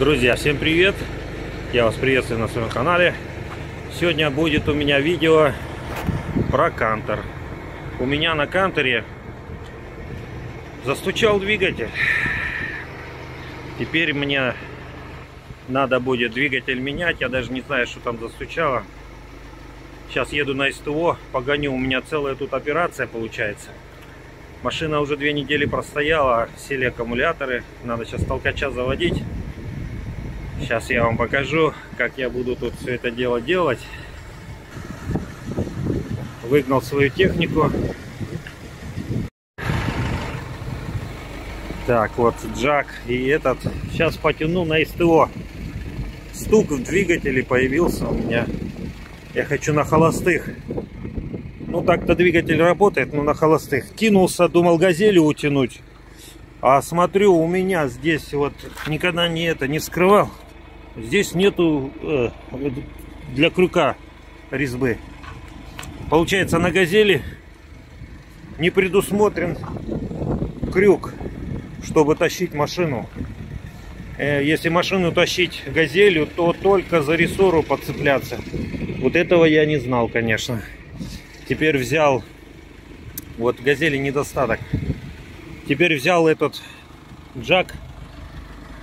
Друзья, всем привет! Я вас приветствую на своем канале. Сегодня будет у меня видео про кантер. У меня на кантере застучал двигатель. Теперь мне надо будет двигатель менять. Я даже не знаю, что там застучало. Сейчас еду на СТО, погоню. У меня целая тут операция получается. Машина уже 2 недели простояла, сели аккумуляторы. Надо сейчас толкача заводить. Сейчас я вам покажу, как я буду тут все это дело делать. Выгнал свою технику. Так, вот джак и этот. Сейчас потяну на СТО. Стук в двигателе появился у меня. Я хочу на холостых. Ну так-то двигатель работает, но на холостых. Кинулся, думал газелью утянуть. А смотрю, у меня здесь вот никогда не вскрывал. Здесь нету для крюка резьбы. Получается, на газели не предусмотрен крюк, чтобы тащить машину. Если машину тащить газелью, то только за рессору подцепляться. Вот этого я не знал, конечно. Теперь взял, вот газели недостаток. Теперь взял этот джак,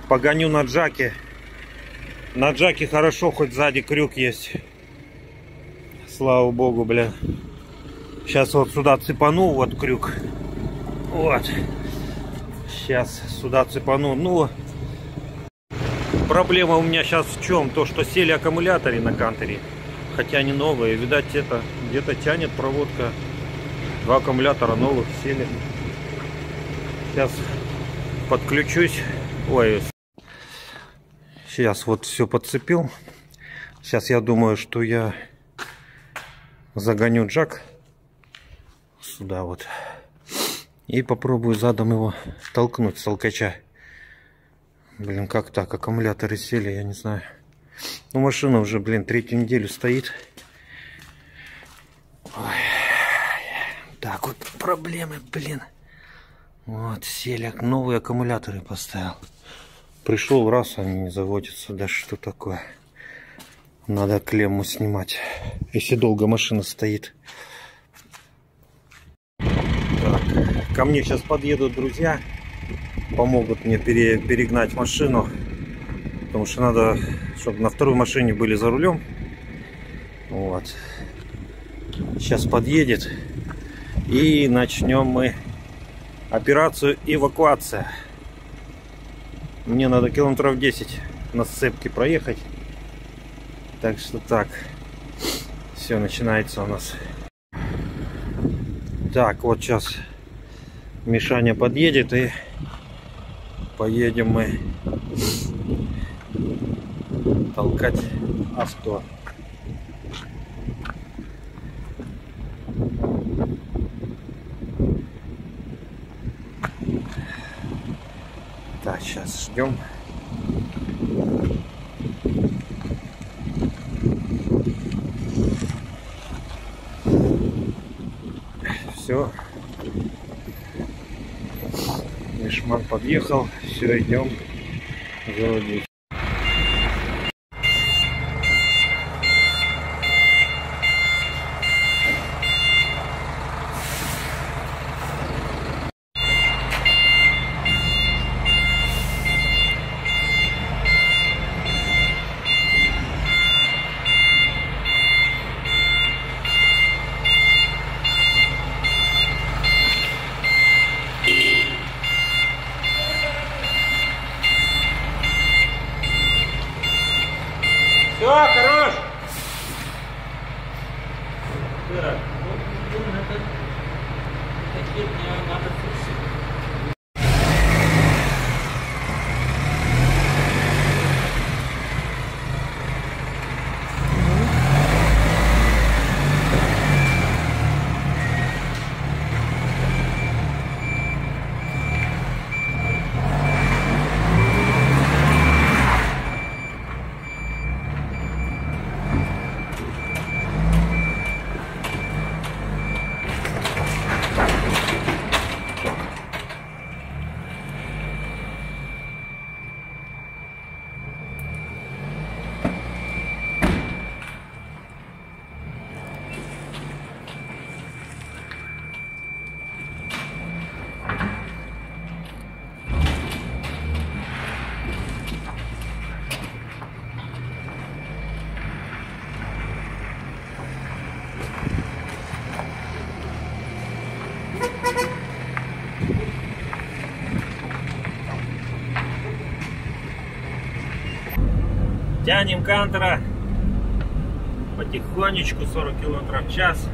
погоню на джаке. На джаке хорошо, хоть сзади крюк есть. Слава богу, бля. Сейчас вот сюда цепану, вот крюк. Вот. Сейчас сюда цепану. Ну, проблема у меня сейчас в чем? То, что сели аккумуляторы на кантере. Хотя они новые. Видать, это где-то тянет проводка. 2 аккумулятора новых сели. Сейчас подключусь. Ой. Сейчас вот все подцепил. Сейчас я думаю, что я загоню джак сюда вот. И попробую задом его толкнуть с толкача. Блин, как так? Аккумуляторы сели, я не знаю. Ну, машина уже, блин, 3-ю неделю стоит. Ой. Так вот, проблемы, блин. Вот, сели, новые аккумуляторы поставил. Пришел раз, они не заводятся. Да что такое? Надо клемму снимать, если долго машина стоит. Так, ко мне сейчас подъедут друзья. Помогут мне перегнать машину. Потому что надо, чтобы на второй машине были за рулем. Вот. Сейчас подъедет. И начнем мы операцию эвакуация. Мне надо километров 10 на сцепке проехать. Так что так. Все начинается у нас. Так, вот сейчас Мишаня подъедет и поедем мы толкать авто. Так, сейчас ждем. Все. Мишман подъехал. Все, идем заводить. Все, хорош! Так. Тянем кантера потихонечку, 40 км в час.